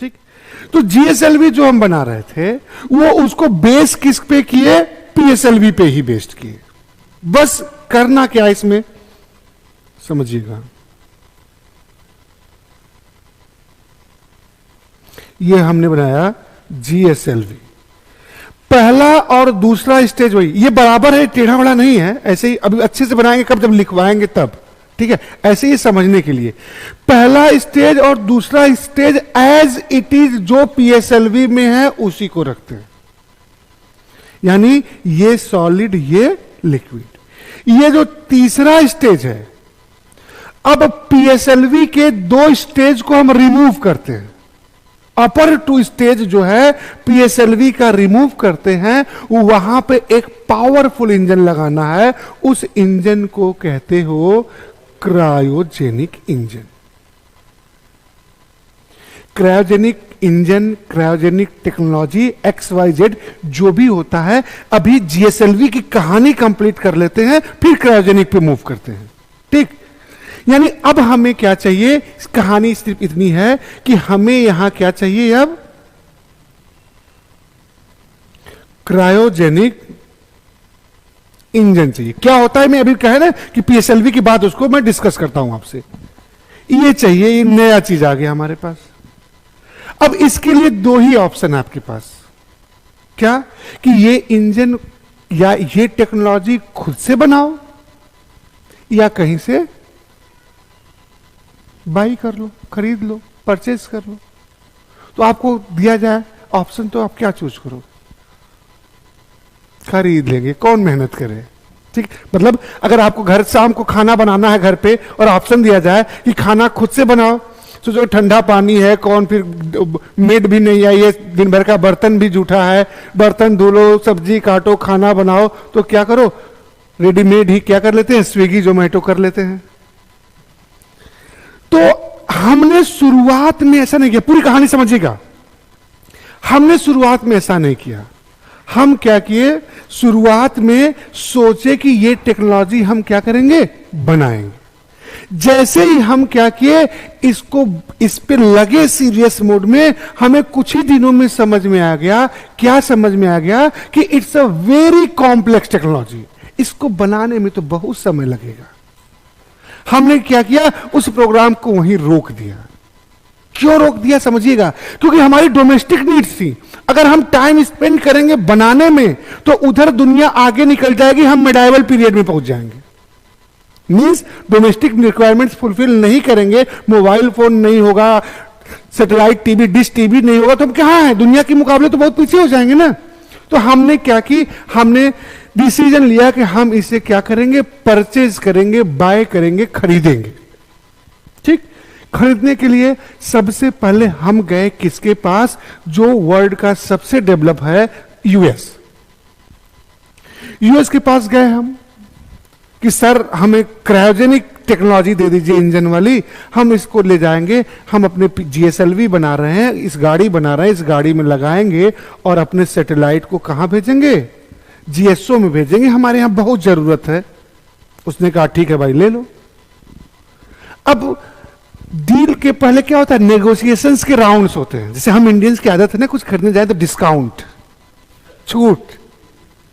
ठीक। तो जीएसएलवी जो हम बना रहे थे वो उसको बेस किस पे किए, पीएसएलवी पे ही बेस्ड किए। बस करना क्या इसमें समझिएगा, ये हमने बनाया जीएसएलवी। पहला और दूसरा स्टेज वही, ये बराबर है, टेढ़ा बड़ा नहीं है, ऐसे ही अभी अच्छे से बनाएंगे कब, जब लिखवाएंगे तब, ठीक है। ऐसे ही समझने के लिए पहला स्टेज और दूसरा स्टेज एज इट इज जो पीएसएलवी में है उसी को रखते हैं, यानी ये सॉलिड ये लिक्विड। ये जो तीसरा स्टेज है, अब पीएसएलवी के 2 स्टेज को हम रिमूव करते हैं। अपर 2 स्टेज जो है पीएसएलवी का रिमूव करते हैं, वहां पे एक पावरफुल इंजन लगाना है, उस इंजन को कहते हो cryogenic engine. Cryogenic engine, cryogenic technology, XYZ जो भी होता है, अभी जीएसएलवी की कहानी कंप्लीट कर लेते हैं, फिर क्रायोजेनिक पे मूव करते हैं, ठीक। यानी अब हमें क्या चाहिए, कहानी सिर्फ इतनी है कि हमें यहां क्या चाहिए, अब क्रायोजेनिक इंजन चाहिए। क्या होता है, मैं अभी कह रहा कि पीएसएलवी की बात उसको मैं डिस्कस करता हूं आपसे, ये चाहिए, ये नया चीज आ गया हमारे पास। अब इसके लिए 2 ही ऑप्शन है आपके पास, क्या कि ये इंजन या ये टेक्नोलॉजी खुद से बनाओ या कहीं से बाई कर लो, खरीद लो, परचेज कर लो। तो आपको दिया जाए ऑप्शन, तो आप क्या चूज करोगे, खरीद लेंगे, कौन मेहनत करे, ठीक। मतलब अगर आपको घर शाम को खाना बनाना है घर पे और ऑप्शन दिया जाए कि खाना खुद से बनाओ, तो जो ठंडा पानी है, कौन फिर मेड भी नहीं आई है, दिन भर का बर्तन भी जूठा है, बर्तन धो लो, सब्जी काटो, खाना बनाओ, तो क्या करो, रेडीमेड ही क्या कर लेते हैं, स्विगी जोमेटो कर लेते हैं। तो हमने शुरुआत में ऐसा नहीं किया, पूरी कहानी समझिएगा, हमने शुरुआत में ऐसा नहीं किया। हम क्या किए, शुरुआत में सोचे कि ये टेक्नोलॉजी हम क्या करेंगे, बनाएंगे। जैसे ही हम क्या किए, इसको इस पे लगे सीरियस मोड में, हमें कुछ ही दिनों में समझ में आ गया, क्या समझ में आ गया कि it's a very complex technology, इसको बनाने में तो बहुत समय लगेगा। हमने क्या किया, उस प्रोग्राम को वहीं रोक दिया। क्यों रोक दिया समझिएगा, क्योंकि हमारी डोमेस्टिक नीड्स थी। अगर हम टाइम स्पेंड करेंगे बनाने में, तो उधर दुनिया आगे निकल जाएगी, हम मेडाइवल पीरियड में पहुंच जाएंगे। मींस डोमेस्टिक रिक्वायरमेंट्स फुलफिल नहीं करेंगे, मोबाइल फोन नहीं होगा, सैटेलाइट टीवी, डिश टीवी नहीं होगा, तो हम कहां हैं, दुनिया के मुकाबले तो बहुत पीछे हो जाएंगे ना। तो हमने क्या की, हमने डिसीजन लिया कि हम इसे क्या करेंगे, परचेज करेंगे, बाय करेंगे, खरीदेंगे, ठीक। खरीदने के लिए सबसे पहले हम गए किसके पास, जो वर्ल्ड का सबसे डेवलप है, यूएस के पास गए हम कि सर हमें क्रायोजेनिक टेक्नोलॉजी दे दीजिए इंजन वाली, हम इसको ले जाएंगे, हम अपने जीएसएलवी बना रहे हैं, इस गाड़ी बना रहे हैं, इस गाड़ी में लगाएंगे और अपने सैटेलाइट को कहां भेजेंगे, जीएसओ में भेजेंगे, हमारे यहां बहुत जरूरत है। उसने कहा ठीक है भाई ले लो। अब डील के पहले क्या होता है, नेगोशिएशंस के राउंड्स होते हैं। जैसे हम इंडियंस की आदत है ना, कुछ खरीदने जाए तो डिस्काउंट, छूट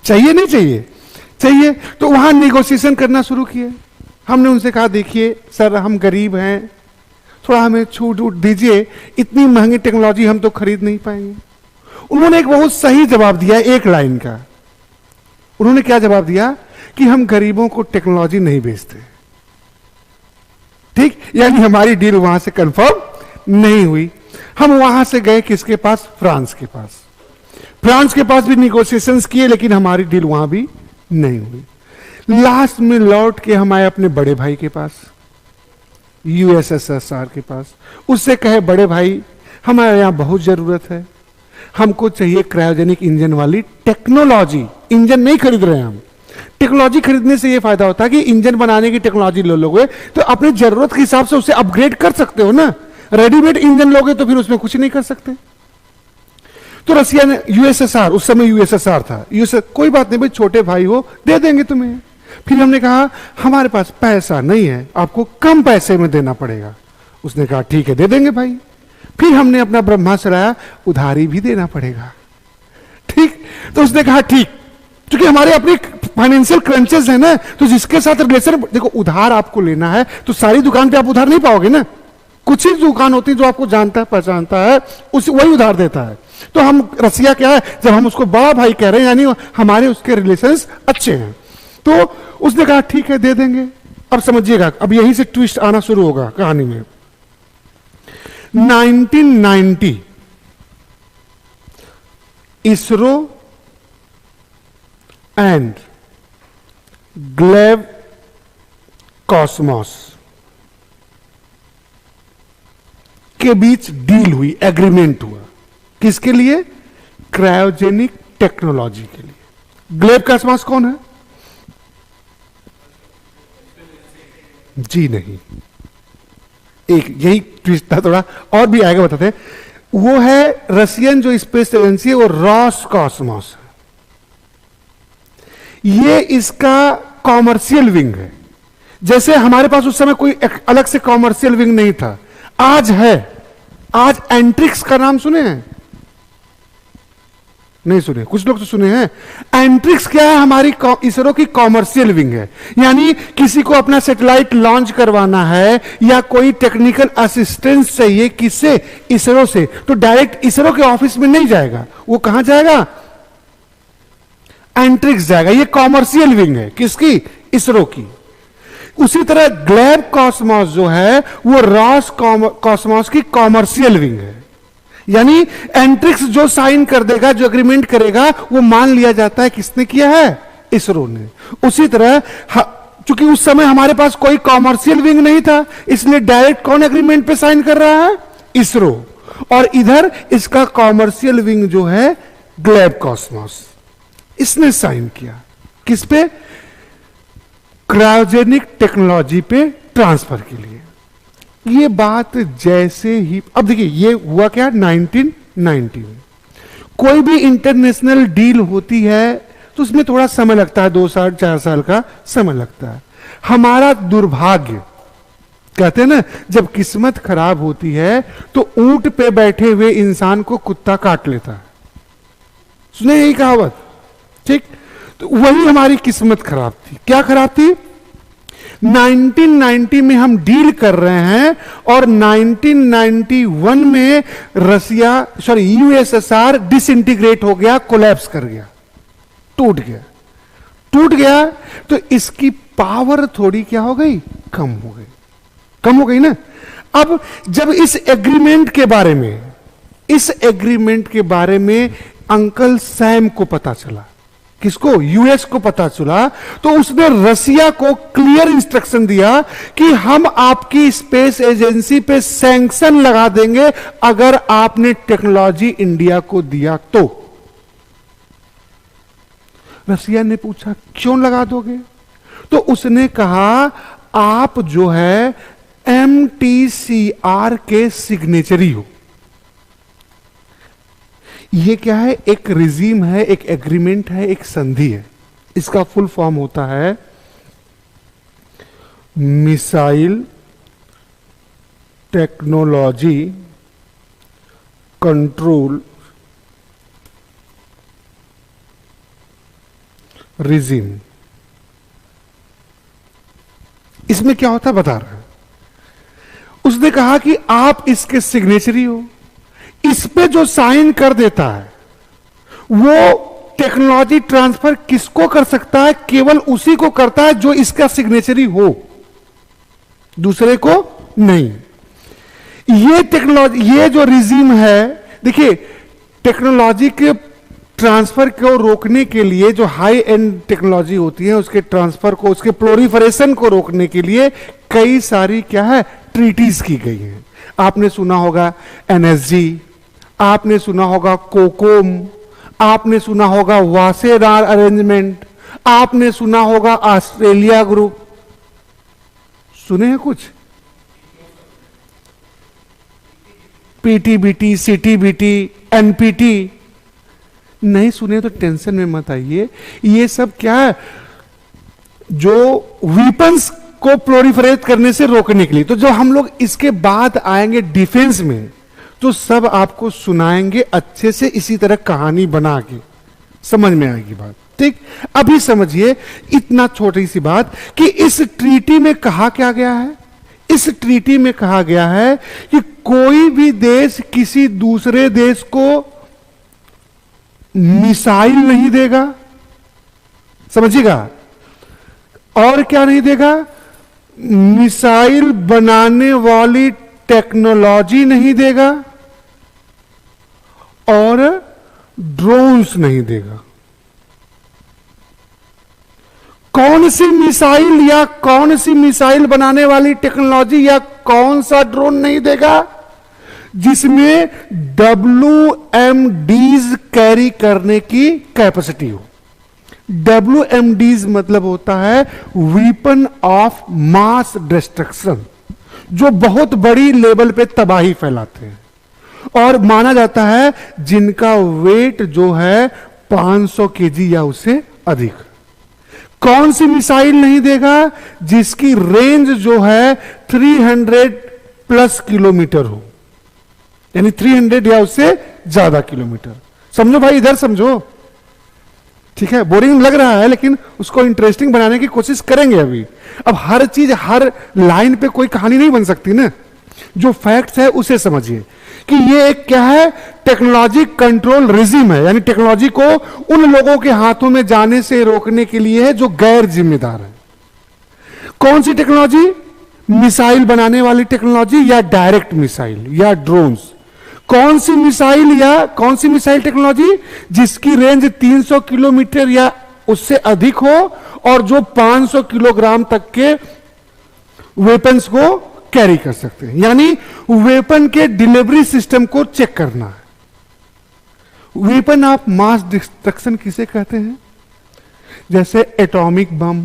चाहिए, नहीं चाहिए, चाहिए, तो वहां नेगोशिएशन करना शुरू किए। हमने उनसे कहा देखिए सर हम गरीब हैं, थोड़ा हमें छूट वूट दीजिए, इतनी महंगी टेक्नोलॉजी हम तो खरीद नहीं पाएंगे। उन्होंने एक बहुत सही जवाब दिया, एक लाइन का। उन्होंने क्या जवाब दिया कि हम गरीबों को टेक्नोलॉजी नहीं बेचते, ठीक। यानी हमारी डील वहां से कंफर्म नहीं हुई। हम वहां से गए किसके पास, फ्रांस के पास। फ्रांस के पास भी निगोशिएशंस किए, लेकिन हमारी डील वहां भी नहीं हुई। लास्ट में लौट के हम आए अपने बड़े भाई के पास, यूएसएसआर के पास। उससे कहे बड़े भाई हमारे यहां बहुत जरूरत है, हमको चाहिए क्रायोजेनिक इंजन वाली टेक्नोलॉजी। इंजन नहीं खरीद रहे हैं हम, टेक्नोलॉजी खरीदने से यह फायदा होता है कि इंजन बनाने की टेक्नोलॉजी ले लोगे तो अपनी जरूरत के हिसाब से उसे अपग्रेड कर सकते हो ना। रेडीमेड इंजन लोगे तो फिर उसमें कुछ नहीं कर सकते। तो रसिया ने, यूएसएसआर, उस समय यूएसएसआर था, कोई बात नहीं भाई, छोटे भाई हो, दे देंगे तुम्हें। फिर हमने कहा हमारे पास पैसा नहीं है, आपको कम पैसे में देना पड़ेगा। उसने कहा ठीक है दे देंगे भाई। फिर हमने अपना ब्रह्मास्त्र लाया, उधारी भी देना पड़ेगा, ठीक। तो उसने कहा ठीक, क्योंकि हमारे अपने फाइनेंशियल क्रंचेस है ना, तो जिसके साथ रिलेशन, देखो उधार आपको लेना है तो सारी दुकान पे आप उधार नहीं पाओगे ना, कुछ ही दुकान होती है जो आपको जानता है पहचानता है, उस वही उधार देता है। तो हम रसिया क्या है, जब हम उसको बड़ा भाई कह रहे हैं, यानी हमारे उसके रिलेशंस अच्छे हैं, तो उसने कहा ठीक है दे देंगे। अब समझिएगा, अब यहीं से ट्विस्ट आना शुरू होगा कहानी में। 1990 इसरो एंड ग्लेब कॉस्मोस के बीच डील हुई, एग्रीमेंट हुआ, किसके लिए? क्रायोजेनिक टेक्नोलॉजी के लिए। ग्लेब कॉस्मोस कौन है? जी नहीं, एक यही ट्विस्ट था, थोड़ा और भी आएगा बताते हैं। वो है रशियन जो स्पेस एजेंसी है, वो रॉसकॉस्मोस है। ये इसका कॉमर्शियल विंग है। जैसे हमारे पास उस समय कोई अलग से कॉमर्शियल विंग नहीं था, आज है। आज एंट्रिक्स का नाम सुने हैं? नहीं सुने, कुछ लोग तो सुने हैं। एंट्रिक्स क्या है? हमारी इसरो की कॉमर्शियल विंग है। यानी किसी को अपना सैटेलाइट लॉन्च करवाना है या कोई टेक्निकल असिस्टेंस चाहिए, किससे? इसरो से, तो डायरेक्ट इसरो के ऑफिस में नहीं जाएगा, वो कहां जाएगा? एंट्रिक्स जाएगा। ये कॉमर्शियल विंग है, किसकी? इसरो की। उसी तरह ग्लेब कॉस्मोस जो है वो रॉस कॉस्मोस की कॉमर्शियल विंग है। यानी एंट्रिक्स जो साइन कर देगा, जो एग्रीमेंट करेगा, वो मान लिया जाता है किसने किया है? इसरो ने। उसी तरह चूंकि उस समय हमारे पास कोई कॉमर्शियल विंग नहीं था, इसलिए डायरेक्ट कौन एग्रीमेंट पे साइन कर रहा है? इसरो। और इधर इसका कॉमर्शियल विंग जो है ग्लेब कॉस्मोस, इसने साइन किया किस पे? क्रायोजेनिक टेक्नोलॉजी पे ट्रांसफर के लिए। ये बात जैसे ही, अब देखिए ये हुआ क्या? 1990 में। कोई भी इंटरनेशनल डील होती है तो उसमें थोड़ा समय लगता है, 2 साल 4 साल का समय लगता है। हमारा दुर्भाग्य, कहते हैं ना जब किस्मत खराब होती है तो ऊंट पे बैठे हुए इंसान को कुत्ता काट लेता है, सुने यही कहावत, ठीक। तो वही हमारी किस्मत खराब थी। क्या खराब थी? 1990 में हम डील कर रहे हैं और 1991 में यूएसएसआर डिसइंटीग्रेट हो गया, कोलैप्स कर गया, टूट गया। टूट गया तो इसकी पावर थोड़ी क्या हो गई? कम हो गई, कम हो गई ना। अब जब इस एग्रीमेंट के बारे में अंकल सैम को पता चला, किसको? यूएस को पता चला, तो उसने रसिया को क्लियर इंस्ट्रक्शन दिया कि हम आपकी स्पेस एजेंसी पे सैंक्शन लगा देंगे अगर आपने टेक्नोलॉजी इंडिया को दिया तो। रसिया ने पूछा क्यों लगा दोगे? तो उसने कहा आप जो है MTCR के सिग्नेचरी हो। ये क्या है? एक रिजीम है, एक एग्रीमेंट है, एक संधि है। इसका फुल फॉर्म होता है मिसाइल टेक्नोलॉजी कंट्रोल रिजीम। इसमें क्या होता है बता रहा है। उसने कहा कि आप इसके सिग्नेचरी हो, इस पे जो साइन कर देता है वो टेक्नोलॉजी ट्रांसफर किसको कर सकता है? केवल उसी को करता है जो इसका सिग्नेचरी हो, दूसरे को नहीं। ये टेक्नोलॉजी, ये जो रिजीम है, देखिए टेक्नोलॉजी के ट्रांसफर को रोकने के लिए, जो हाई एंड टेक्नोलॉजी होती है उसके ट्रांसफर को, उसके प्रोलिफरेशन को रोकने के लिए कई सारी क्या है ट्रीटीज की गई हैं। आपने सुना होगा NSG, आपने सुना होगा कोकोम, आपने सुना होगा वासेनार अरेंजमेंट, आपने सुना होगा ऑस्ट्रेलिया ग्रुप। सुने हैं कुछ? PTBT, CTBT, NPT नहीं सुने तो टेंशन में मत आइए। ये सब क्या है? जो वीपन्स को प्रोलिफरेट करने से रोकने के लिए। तो जो हम लोग इसके बाद आएंगे डिफेंस में, जो सब आपको सुनाएंगे अच्छे से, इसी तरह कहानी बना के, समझ में आएगी बात। ठीक, अभी समझिए इतना छोटी सी बात कि इस ट्रीटी में कहा क्या गया है। इस ट्रीटी में कहा गया है कि कोई भी देश किसी दूसरे देश को मिसाइल नहीं देगा, समझिएगा, और क्या नहीं देगा, मिसाइल बनाने वाली टेक्नोलॉजी नहीं देगा, और ड्रोन्स नहीं देगा। कौन सी मिसाइल या कौन सी मिसाइल बनाने वाली टेक्नोलॉजी या कौन सा ड्रोन नहीं देगा? जिसमें WMDs कैरी करने की कैपेसिटी हो। WMDs मतलब होता है वेपन ऑफ मास डिस्ट्रक्शन, जो बहुत बड़ी लेवल पे तबाही फैलाते हैं, और माना जाता है जिनका वेट जो है 500 केजी या उससे अधिक। कौन सी मिसाइल नहीं देगा? जिसकी रेंज जो है 300 प्लस किलोमीटर हो, यानी 300 या उससे ज्यादा किलोमीटर। समझो भाई, इधर समझो, ठीक है। बोरिंग लग रहा है लेकिन उसको इंटरेस्टिंग बनाने की कोशिश करेंगे अभी। अब हर चीज हर लाइन पे कोई कहानी नहीं बन सकती ना, जो फैक्ट्स है उसे समझिए कि ये एक क्या है, टेक्नोलॉजी कंट्रोल रिजिम है, यानी टेक्नोलॉजी को उन लोगों के हाथों में जाने से रोकने के लिए है जो गैर जिम्मेदार है। कौन सी टेक्नोलॉजी? मिसाइल बनाने वाली टेक्नोलॉजी या डायरेक्ट मिसाइल या ड्रोन्स। कौन सी मिसाइल या कौन सी मिसाइल टेक्नोलॉजी? जिसकी रेंज 300 किलोमीटर या उससे अधिक हो और जो 500 किलोग्राम तक के वेपन्स को कैरी कर सकते हैं, यानी वेपन के डिलीवरी सिस्टम को चेक करना है। वेपन ऑफ मास डिस्ट्रक्शन किसे कहते हैं? जैसे atomic bomb,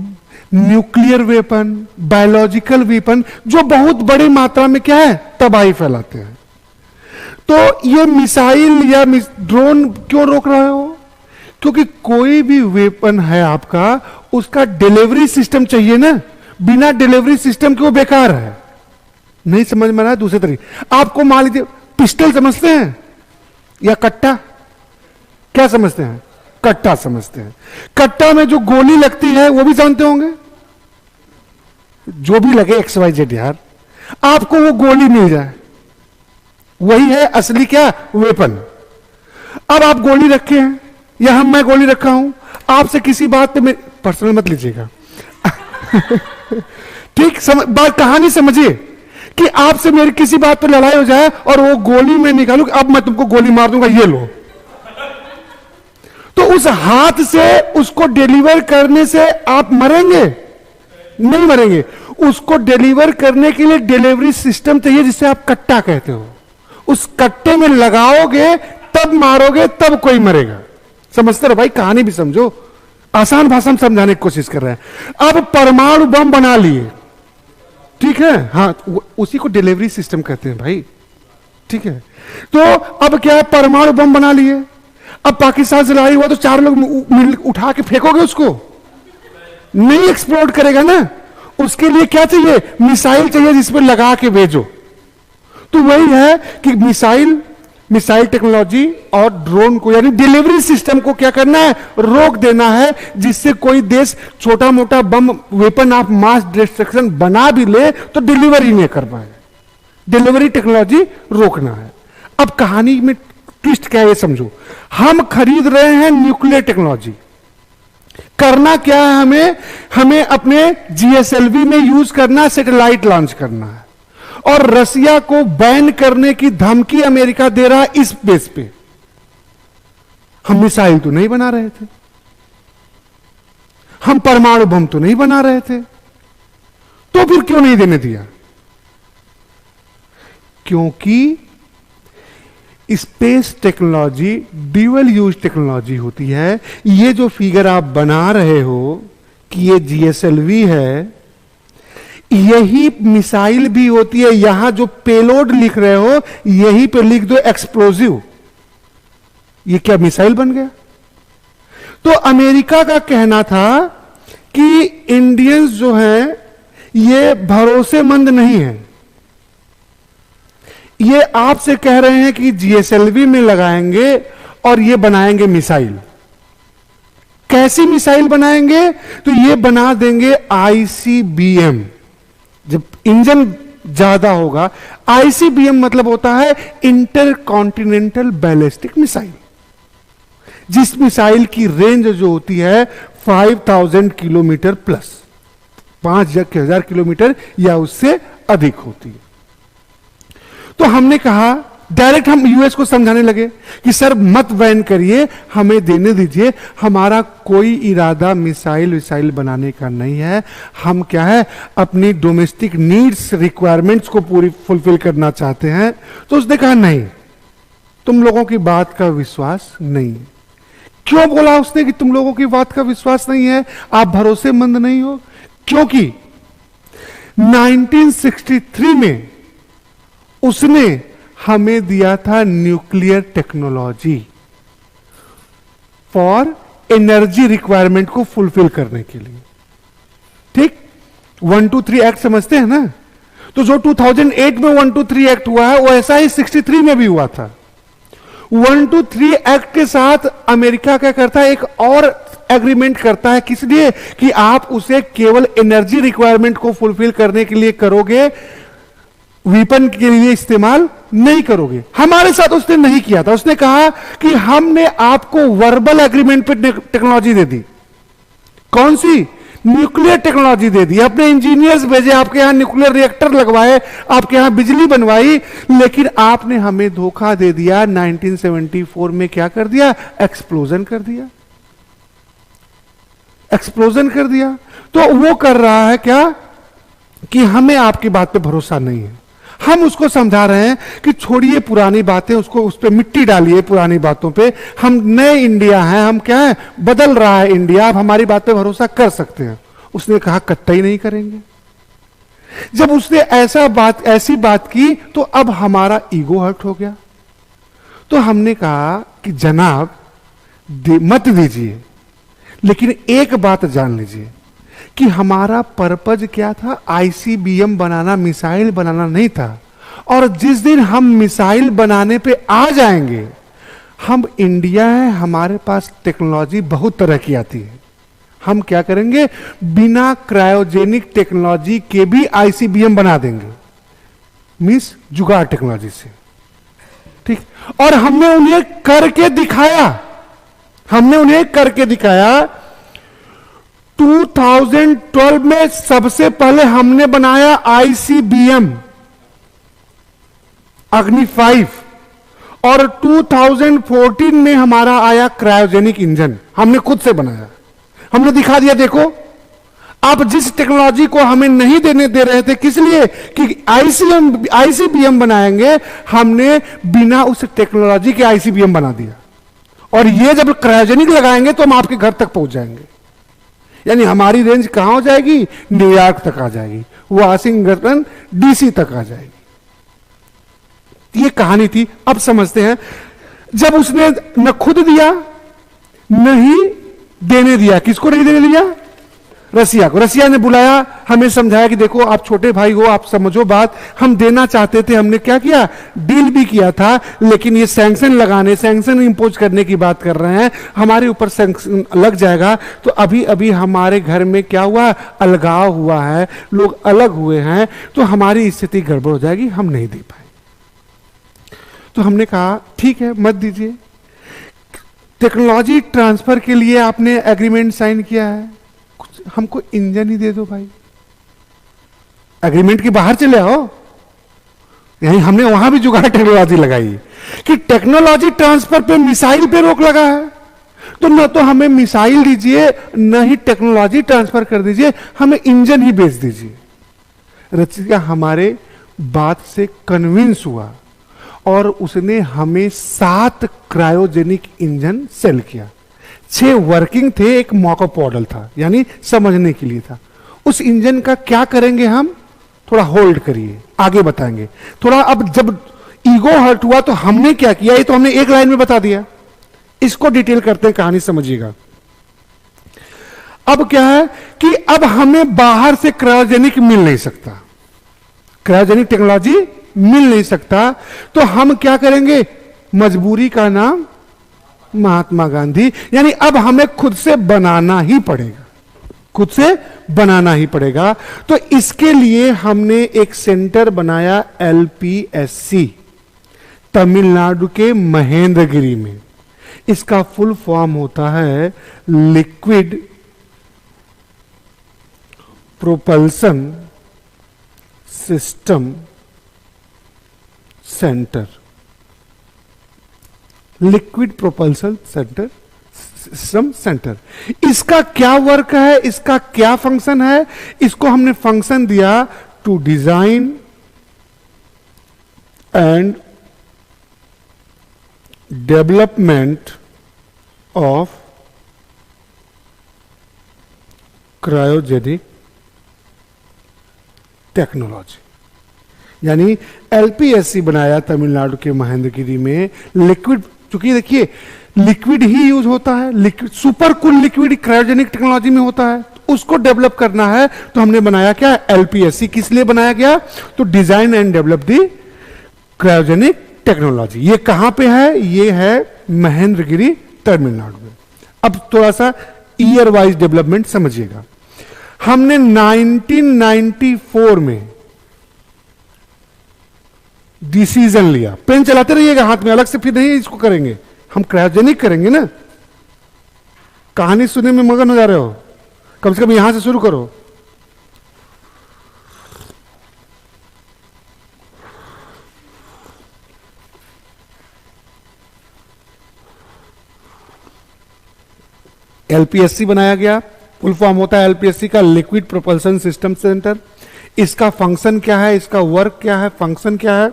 nuclear weapon, biological weapon, जो बहुत बड़ी मात्रा में क्या है, तबाही फैलाते हैं। तो ये मिसाइल या ड्रोन क्यों रोक रहे हो? क्योंकि कोई भी वेपन है आपका, उसका डिलीवरी सिस्टम चाहिए ना। बिना डिलीवरी सिस्टम के वो बेकार है। नहीं समझ में आ रहा है? दूसरे तरीके आपको मान लीजिए, पिस्टल समझते हैं या कट्टा? क्या समझते हैं? कट्टा समझते हैं। कट्टा में जो गोली लगती है वो भी जानते होंगे, जो भी लगे XYZ यार, आपको वो गोली मिल जाए, वही है असली क्या, वेपन। अब आप गोली रखे हैं या मैं गोली रखा हूं, आपसे किसी बात पे पर्सनल मत लीजिएगा ठीक, बात कहानी समझिए कि आपसे मेरी किसी बात पर लड़ाई हो जाए और वो गोली में निकालू, अब मैं तुमको गोली मार दूंगा, ये लो, तो उस हाथ से उसको डिलीवर करने से आप मरेंगे? नहीं मरेंगे। उसको डिलीवर करने के लिए डिलीवरी सिस्टम चाहिए, जिसे आप कट्टा कहते हो। उस कट्टे में लगाओगे तब मारोगे, तब कोई मरेगा। समझते रहो भाई, कहानी भी समझो, आसान भाषा में समझाने की कोशिश कर रहे हैं। अब परमाणु बम बना लिए, ठीक है, हाँ, उसी को डिलीवरी सिस्टम कहते हैं भाई, ठीक है। तो अब क्या है, परमाणु बम बना लिए। अब पाकिस्तान से लड़ाई हुआ तो 4 लोग मिल उठा के फेंकोगे उसको, नहीं एक्सप्लोड करेगा ना। उसके लिए क्या चाहिए? मिसाइल चाहिए, जिसमें लगा के भेजो। तो वही है कि मिसाइल टेक्नोलॉजी और ड्रोन को, यानी डिलीवरी सिस्टम को क्या करना है, रोक देना है, जिससे कोई देश छोटा मोटा बम, वेपन ऑफ मास डिस्ट्रक्शन बना भी ले तो डिलीवरी नहीं कर पाए। डिलीवरी टेक्नोलॉजी रोकना है। अब कहानी में ट्विस्ट क्या है ये समझो। हम खरीद रहे हैं न्यूक्लियर टेक्नोलॉजी। करना क्या है हमें अपने GSLV में यूज करना, सैटेलाइट लॉन्च करना है, और रसिया को बैन करने की धमकी अमेरिका दे रहा है इस बेस पे। हम मिसाइल तो नहीं बना रहे थे, हम परमाणु बम तो नहीं बना रहे थे, तो फिर क्यों नहीं देने दिया? क्योंकि space technology dual use technology होती है। ये जो फिगर आप बना रहे हो कि ये GSLV है, यही मिसाइल भी होती है। यहां जो पेलोड लिख रहे हो, यही पे लिख दो एक्सप्लोजिव। ये क्या मिसाइल बन गया? तो अमेरिका का कहना था कि इंडियंस जो हैं ये भरोसेमंद नहीं है, ये आपसे कह रहे हैं कि जीएसएलवी में लगाएंगे और ये बनाएंगे मिसाइल। कैसी मिसाइल बनाएंगे? तो ये बना देंगे आईसीबीएम। जब इंजन ज्यादा होगा, आईसीबीएम मतलब होता है इंटरकॉन्टिनेंटल बैलिस्टिक मिसाइल, जिस मिसाइल की रेंज जो होती है 5000 किलोमीटर प्लस, 5000 किलोमीटर या उससे अधिक होती है। तो हमने कहा, डायरेक्ट हम यूएस को समझाने लगे कि सर मत बैन करिए, हमें देने दीजिए, हमारा कोई इरादा मिसाइल विसाइल बनाने का नहीं है। हम क्या है, अपनी डोमेस्टिक नीड्स रिक्वायरमेंट्स को पूरी फुलफिल करना चाहते हैं। तो उसने कहा नहीं, तुम लोगों की बात का विश्वास नहीं है। क्यों बोला उसने कि तुम लोगों की बात का विश्वास नहीं है, आप भरोसेमंद नहीं हो? क्योंकि 1963 में उसने हमें दिया था nuclear technology for energy requirement को फुलफिल करने के लिए। ठीक, 123 एक्ट समझते हैं ना? तो जो 2008 में 123 एक्ट हुआ है, वो ऐसा ही 63 में भी हुआ था। 123 एक्ट के साथ अमेरिका क्या करता है, एक और एग्रीमेंट करता है। किस लिए? कि आप उसे केवल एनर्जी रिक्वायरमेंट को फुलफिल करने के लिए करोगे, वेपन के लिए इस्तेमाल नहीं करोगे। हमारे साथ उसने नहीं किया था। उसने कहा कि हमने आपको वर्बल एग्रीमेंट पे टेक्नोलॉजी दे दी। कौन सी? न्यूक्लियर टेक्नोलॉजी दे दी। अपने इंजीनियर्स भेजे, आपके यहां न्यूक्लियर रिएक्टर लगवाए, आपके यहां बिजली बनवाई, लेकिन आपने हमें धोखा दे दिया। 1974 में क्या कर दिया? एक्सप्लोजन कर दिया। एक्सप्लोजन कर दिया। तो वो कर रहा है क्या कि हमें आपकी बात पे भरोसा नहीं है। हम उसको समझा रहे हैं कि छोड़िए पुरानी बातें, उसको उस पर मिट्टी डालिए पुरानी बातों पे। हम नए इंडिया हैं, हम क्या है, बदल रहा है इंडिया, आप हमारी बात पे भरोसा कर सकते हैं। उसने कहा कतई नहीं करेंगे। जब उसने ऐसी बात की तो अब हमारा ईगो हर्ट हो गया। तो हमने कहा कि जनाब मत दीजिए, लेकिन एक बात जान लीजिए कि हमारा पर्पज क्या था? आईसीबीएम बनाना, मिसाइल बनाना नहीं था। और जिस दिन हम मिसाइल बनाने पे आ जाएंगे, हम इंडिया है, हमारे पास टेक्नोलॉजी बहुत तरह की आती है। हम क्या करेंगे? बिना क्रायोजेनिक टेक्नोलॉजी के भी आईसीबीएम बना देंगे, मींस जुगाड़ टेक्नोलॉजी से। ठीक, और हमने उन्हें करके दिखाया। 2012 में सबसे पहले हमने बनाया आईसीबीएम अग्नि 5, और 2014 में हमारा आया क्रायोजेनिक इंजन। हमने खुद से बनाया, हमने दिखा दिया, देखो आप जिस टेक्नोलॉजी को हमें नहीं देने दे रहे थे, किस लिए? कि आईसीबीएम बनाएंगे, हमने बिना उस टेक्नोलॉजी के आईसीबीएम बना दिया। और ये जब क्रायोजेनिक लगाएंगे तो हम आपके घर तक पहुंच जाएंगे। यानी हमारी रेंज कहां हो जाएगी? न्यूयॉर्क तक आ जाएगी, वाशिंगटन डीसी तक आ जाएगी। ये कहानी थी। अब समझते हैं, जब उसने न खुद दिया, न ही देने दिया। किसको नहीं देने दिया? रसिया को। रसिया ने बुलाया, हमें समझाया कि देखो आप छोटे भाई हो, आप समझो बात, हम देना चाहते थे। हमने क्या किया? डील भी किया था, लेकिन ये सैंक्शन लगाने, सैंक्शन इंपोज करने की बात कर रहे हैं, हमारे ऊपर सैंक्शन लग जाएगा। तो अभी अभी हमारे घर में क्या हुआ? अलगाव हुआ है, लोग अलग हुए हैं, तो हमारी स्थिति गड़बड़ हो जाएगी, हम नहीं दे पाए। तो हमने कहा ठीक है, मत दीजिए। टेक्नोलॉजी ट्रांसफर के लिए आपने एग्रीमेंट साइन किया है, हमको इंजन ही दे दो भाई। एग्रीमेंट के बाहर चले आओ। यानी हमने वहां भी जुगाड़ टेक्नोलॉजी लगाई कि टेक्नोलॉजी ट्रांसफर पे, मिसाइल पे रोक लगा है, तो न तो हमें मिसाइल दीजिए, न ही टेक्नोलॉजी ट्रांसफर कर दीजिए, हमें इंजन ही बेच दीजिए। रसिया हमारे बात से कन्विंस हुआ और उसने हमें 7 क्रायोजेनिक इंजन सेल किया। 6 वर्किंग थे, एक मॉकअप मॉडल था, यानी समझने के लिए था। उस इंजन का क्या करेंगे हम? थोड़ा होल्ड करिए, आगे बताएंगे। थोड़ा अब जब ईगो हर्ट हुआ तो हमने क्या किया, ये तो हमने एक लाइन में बता दिया। इसको डिटेल करते हैं, कहानी समझिएगा। अब क्या है कि अब हमें बाहर से क्रायोजेनिक मिल नहीं सकता, क्रायोजेनिक टेक्नोलॉजी मिल नहीं सकता, तो हम क्या करेंगे? मजबूरी का नाम महात्मा गांधी। यानी अब हमें खुद से बनाना ही पड़ेगा, खुद से बनाना ही पड़ेगा। तो इसके लिए हमने एक सेंटर बनाया LPSC, तमिलनाडु के महेंद्रगिरी में। इसका फुल फॉर्म होता है liquid propulsion system centre. Liquid propulsion centre system centre. इसका क्या वर्क है, इसका क्या फंक्शन है? इसको हमने फंक्शन दिया to design and development of cryogenic technology. यानी LPSC बनाया तमिलनाडु के महेंद्रगिरी में। लिक्विड, चूंकि देखिए लिक्विड ही यूज होता है, liquid super cool liquid cryogenic technology में होता है, उसको डेवलप करना है। तो हमने बनाया क्या? LPSC। किस लिए बनाया गया? तो design and develop the cryogenic technology. ये कहां पे है? ये है महेंद्रगिरी, तमिलनाडु में। अब थोड़ा सा ईयर वाइज डेवलपमेंट समझिएगा। हमने 1994 में डिसीजन लिया। पेन चलाते रहिएगा हाथ में, अलग से फिर नहीं इसको करेंगे, हम क्रायोजेनिक करेंगे ना। कहानी सुनने में मगन हो जा रहे हो, कम से कम यहां से शुरू करो। LPSC बनाया गया। फुल फॉर्म होता है LPSC का लिक्विड प्रोपल्सन सिस्टम सेंटर। इसका फंक्शन क्या है, इसका वर्क क्या है, फंक्शन क्या है?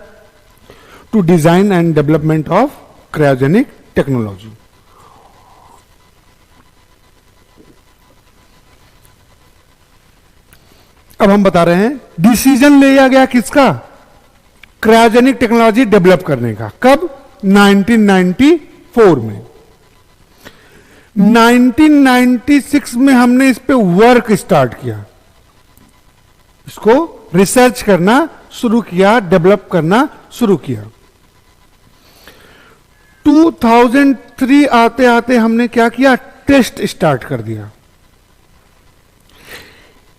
To design and development of cryogenic technology. अब हम बता रहे हैं डिसीजन लिया गया किसका? क्रायोजेनिक टेक्नोलॉजी डेवलप करने का। कब? 1994 में। 1996 में हमने इस पे वर्क स्टार्ट किया, इसको रिसर्च करना शुरू किया, डेवलप करना शुरू किया। 2003 आते आते हमने क्या किया? टेस्ट स्टार्ट कर दिया।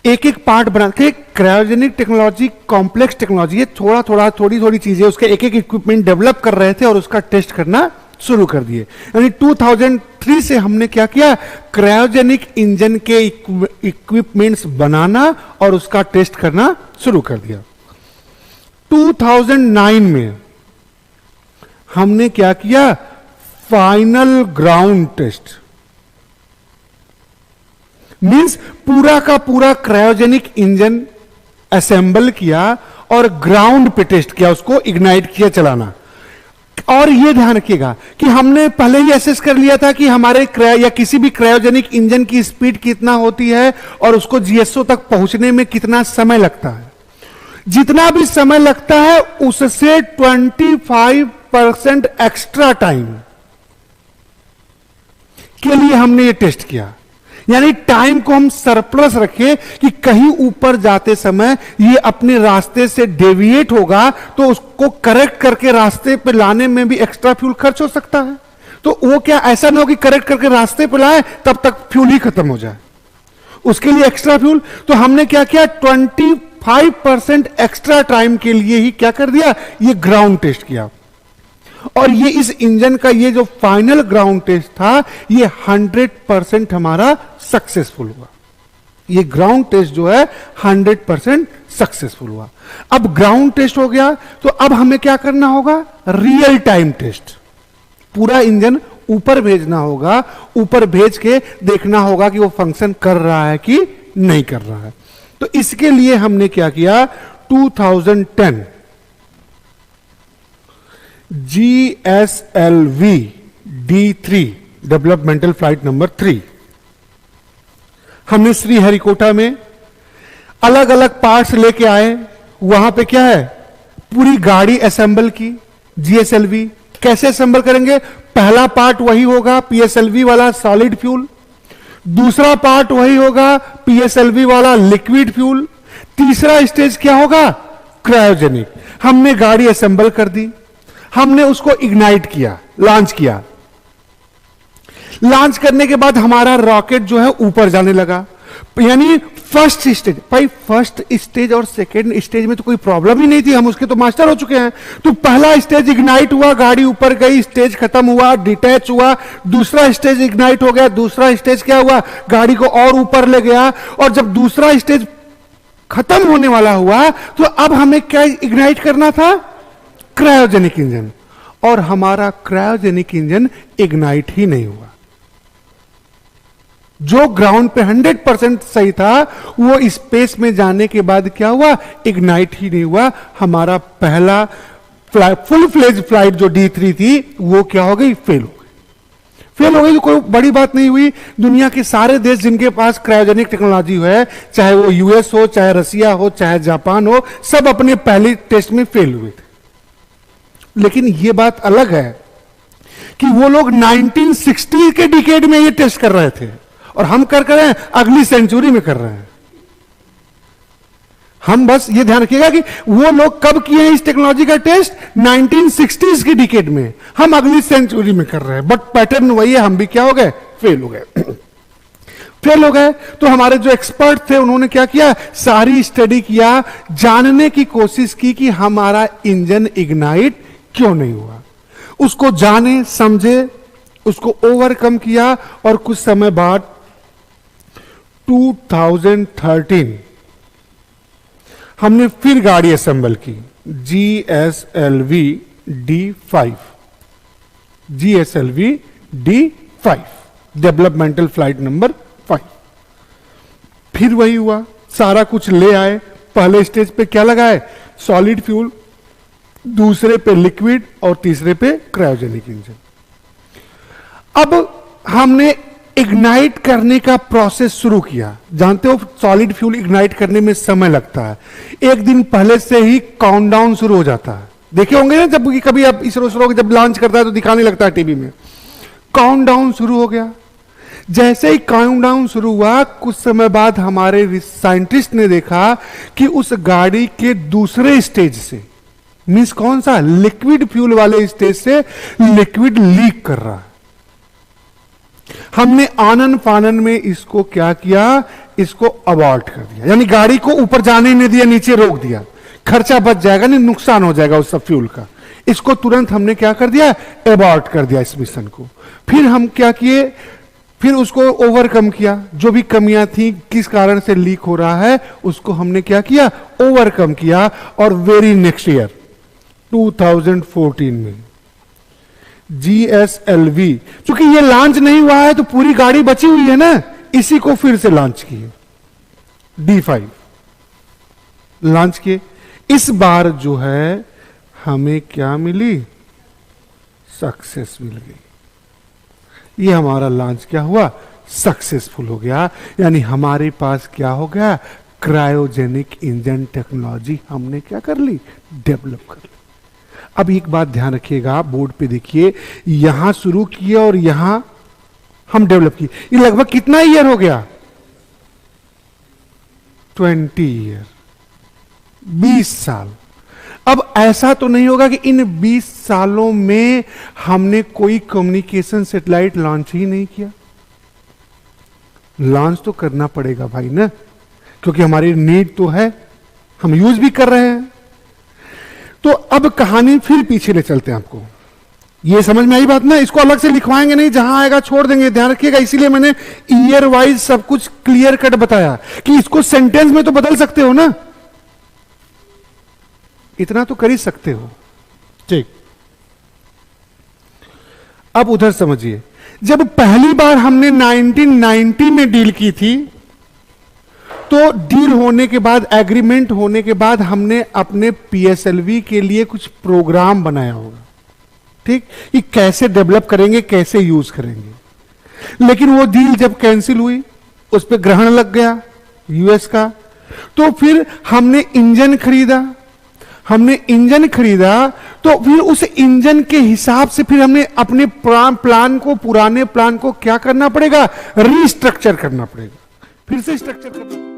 एक एक पार्ट बना के। क्रायोजेनिक टेक्नोलॉजी कॉम्प्लेक्स टेक्नोलॉजी है, थोड़ा थोड़ा थोड़ी थोड़ी चीजें, उसके एक एक इक्विपमेंट डेवलप कर रहे थे और उसका टेस्ट करना शुरू कर दिए। यानी 2003 से हमने क्या किया? क्रायोजेनिक इंजन के इक्विपमेंट्स बनाना और उसका टेस्ट करना शुरू कर दिया। 2009 में हमने क्या किया? Final ground test. मींस पूरा का पूरा क्रायोजेनिक इंजन असेंबल किया और ग्राउंड पे टेस्ट किया, उसको इग्नाइट किया चलाना। और यह ध्यान रखिएगा कि हमने पहले ही एसेस कर लिया था कि हमारे या किसी भी क्रायोजेनिक इंजन की स्पीड कितना होती है और उसको GSO तक पहुंचने में कितना समय लगता है। जितना भी समय लगता है उससे 25% एक्स्ट्रा टाइम के लिए हमने ये टेस्ट किया। यानी टाइम को हम सरप्लस रखें कि कहीं ऊपर जाते समय ये अपने रास्ते से डेविएट होगा तो उसको करेक्ट करके रास्ते पे लाने में भी एक्स्ट्रा फ्यूल खर्च हो सकता है। तो वो क्या ऐसा ना हो कि करेक्ट करके रास्ते पे लाए तब तक फ्यूल ही खत्म हो जाए, उसके लिए एक्स्ट्रा फ्यूल। तो हमने क्या किया? 25% एक्स्ट्रा टाइम के लिए ही क्या कर दिया? ये ग्राउंड टेस्ट किया। और ये इस इंजन का ये जो फाइनल ग्राउंड टेस्ट था ये 100% हमारा सक्सेसफुल हुआ। ये ग्राउंड टेस्ट जो है 100% सक्सेसफुल हुआ। अब ग्राउंड टेस्ट हो गया तो अब हमें क्या करना होगा? Real time test. पूरा इंजन ऊपर भेजना होगा, ऊपर भेज के देखना होगा कि वो फंक्शन कर रहा है कि नहीं कर रहा है। तो इसके लिए हमने क्या किया? 2010 GSLV D3 developmental flight number 3 हमने श्रीहरिकोटा में अलग अलग पार्ट्स लेके आए। वहां पे क्या है? पूरी गाड़ी असेंबल की। GSLV कैसे असेंबल करेंगे? पहला पार्ट वही होगा PSLV वाला सॉलिड फ्यूल, दूसरा पार्ट वही होगा PSLV वाला लिक्विड फ्यूल, तीसरा स्टेज क्या होगा? क्रायोजेनिक। हमने गाड़ी असेंबल कर दी, हमने उसको इग्नाइट किया, लॉन्च किया। लॉन्च करने के बाद हमारा रॉकेट जो है ऊपर जाने लगा, यानी फर्स्ट स्टेज। भाई फर्स्ट स्टेज और सेकेंड स्टेज में तो कोई प्रॉब्लम ही नहीं थी, हम उसके तो मास्टर हो चुके हैं। तो पहला स्टेज इग्नाइट हुआ, गाड़ी ऊपर गई, स्टेज खत्म हुआ, डिटैच हुआ। दूसरा स्टेज इग्नाइट हो गया, दूसरा स्टेज क्या हुआ, गाड़ी को और ऊपर ले गया। और जब दूसरा स्टेज खत्म होने वाला हुआ तो अब हमें क्या इग्नाइट करना था, क्रायोजेनिक इंजन। और हमारा क्रायोजेनिक इंजन इग्नाइट ही नहीं हुआ। जो ग्राउंड पे 100% सही था वो स्पेस में जाने के बाद क्या हुआ, इग्नाइट ही नहीं हुआ। हमारा पहला फुल फ्लेज फ्लाइट जो D3 थी वो क्या हो गई, फेल हो गई। फेल हो गई तो कोई बड़ी बात नहीं हुई। दुनिया के सारे देश जिनके पास क्रायोजेनिक टेक्नोलॉजी है, चाहे वो यूएस हो, चाहे रसिया हो, चाहे जापान हो, सब अपने पहले टेस्ट में फेल हुए थे। लेकिन ये बात अलग है कि वो लोग 1960 के डिकेड में ये टेस्ट कर रहे थे और हम कर रहे हैं अगली सेंचुरी में कर रहे हैं। हम बस ये ध्यान रखिएगा कि वो लोग कब किए हैं इस टेक्नोलॉजी का टेस्ट, 1960s के डिकेड में, हम अगली सेंचुरी में कर रहे हैं। बट पैटर्न वही है, हम भी क्या हो गए, फेल हो गए। फेल हो गए तो हमारे जो एक्सपर्ट थे उन्होंने क्या किया, सारी स्टडी किया, जानने की कोशिश की कि हमारा इंजन इग्नाइट क्यों नहीं हुआ। उसको जाने समझे, उसको ओवरकम किया और कुछ समय बाद 2013 हमने फिर गाड़ी असेंबल की, GSLV D5, GSLV D5, developmental flight number 5। फिर वही हुआ, सारा कुछ ले आए। पहले स्टेज पे क्या लगाए, सॉलिड फ्यूल, दूसरे पे लिक्विड और तीसरे पे क्रायोजेनिक इंजन। अब हमने इग्नाइट करने का प्रोसेस शुरू किया। जानते हो सॉलिड फ्यूल इग्नाइट करने में समय लगता है, एक दिन पहले से ही काउंटडाउन शुरू हो जाता है। देखे होंगे ना, जब कभी आप इसरो जब लॉन्च करता है तो दिखाने लगता है टीवी में, काउंटडाउन शुरू हो गया। जैसे ही काउंटडाउन शुरू हुआ, कुछ समय बाद हमारे साइंटिस्ट ने देखा कि उस गाड़ी के दूसरे स्टेज से, मींस कौन सा, लिक्विड फ्यूल वाले स्टेज से लिक्विड लीक कर रहा है। हमने आनन फानन में इसको क्या किया, इसको अबॉर्ट कर दिया, यानी गाड़ी को ऊपर जाने नहीं दिया, नीचे रोक दिया। खर्चा बच जाएगा, नहीं नुकसान हो जाएगा उस सब फ्यूल का। इसको तुरंत हमने क्या कर दिया, अबॉर्ट कर दिया इस मिशन को। फिर हम क्या किए, फिर उसको ओवरकम किया। जो भी कमियां थी, किस कारण से लीक हो रहा है, उसको हमने क्या किया, ओवरकम किया। और वेरी नेक्स्ट ईयर 2014 में GSLV, चूंकि ये लॉन्च नहीं हुआ है तो पूरी गाड़ी बची हुई है ना, इसी को फिर से लॉन्च किए, D5 लॉन्च किए। इस बार जो है हमें क्या मिली, सक्सेस मिल गई। ये हमारा लॉन्च क्या हुआ, सक्सेसफुल हो गया। यानी हमारे पास क्या हो गया, क्रायोजेनिक इंजन टेक्नोलॉजी हमने क्या कर ली, डेवलप कर ली। अब एक बात ध्यान रखिएगा, बोर्ड पे देखिए, यहां शुरू किए और यहां हम डेवलप किए। ये लगभग कितना ईयर हो गया, 20 ईयर, 20 साल। अब ऐसा तो नहीं होगा कि इन 20 सालों में हमने कोई कम्युनिकेशन सैटेलाइट लॉन्च ही नहीं किया। लॉन्च तो करना पड़ेगा भाई ना, क्योंकि हमारी नीड तो है, हम यूज भी कर रहे हैं। तो अब कहानी फिर पीछे ले चलते हैं आपको। ये समझ में आई बात ना, इसको अलग से लिखवाएंगे नहीं, जहां आएगा छोड़ देंगे, ध्यान रखिएगा। इसीलिए मैंने ईयर वाइज सब कुछ क्लियर कट बताया कि इसको सेंटेंस में तो बदल सकते हो ना, इतना तो कर ही सकते हो। ठीक, अब उधर समझिए, जब पहली बार हमने 1990 में डील की थी, तो डील होने के बाद, एग्रीमेंट होने के बाद, हमने अपने PSLV के लिए कुछ प्रोग्राम बनाया होगा, ठीक, कि कैसे डेवलप करेंगे, कैसे यूज करेंगे। लेकिन वो डील जब कैंसिल हुई, उस पर ग्रहण लग गया यूएस का, तो फिर हमने इंजन खरीदा। तो फिर उस इंजन के हिसाब से फिर हमने अपने प्लान को, पुराने प्लान को क्या करना पड़ेगा, रीस्ट्रक्चर करना पड़ेगा, फिर से स्ट्रक्चर करना।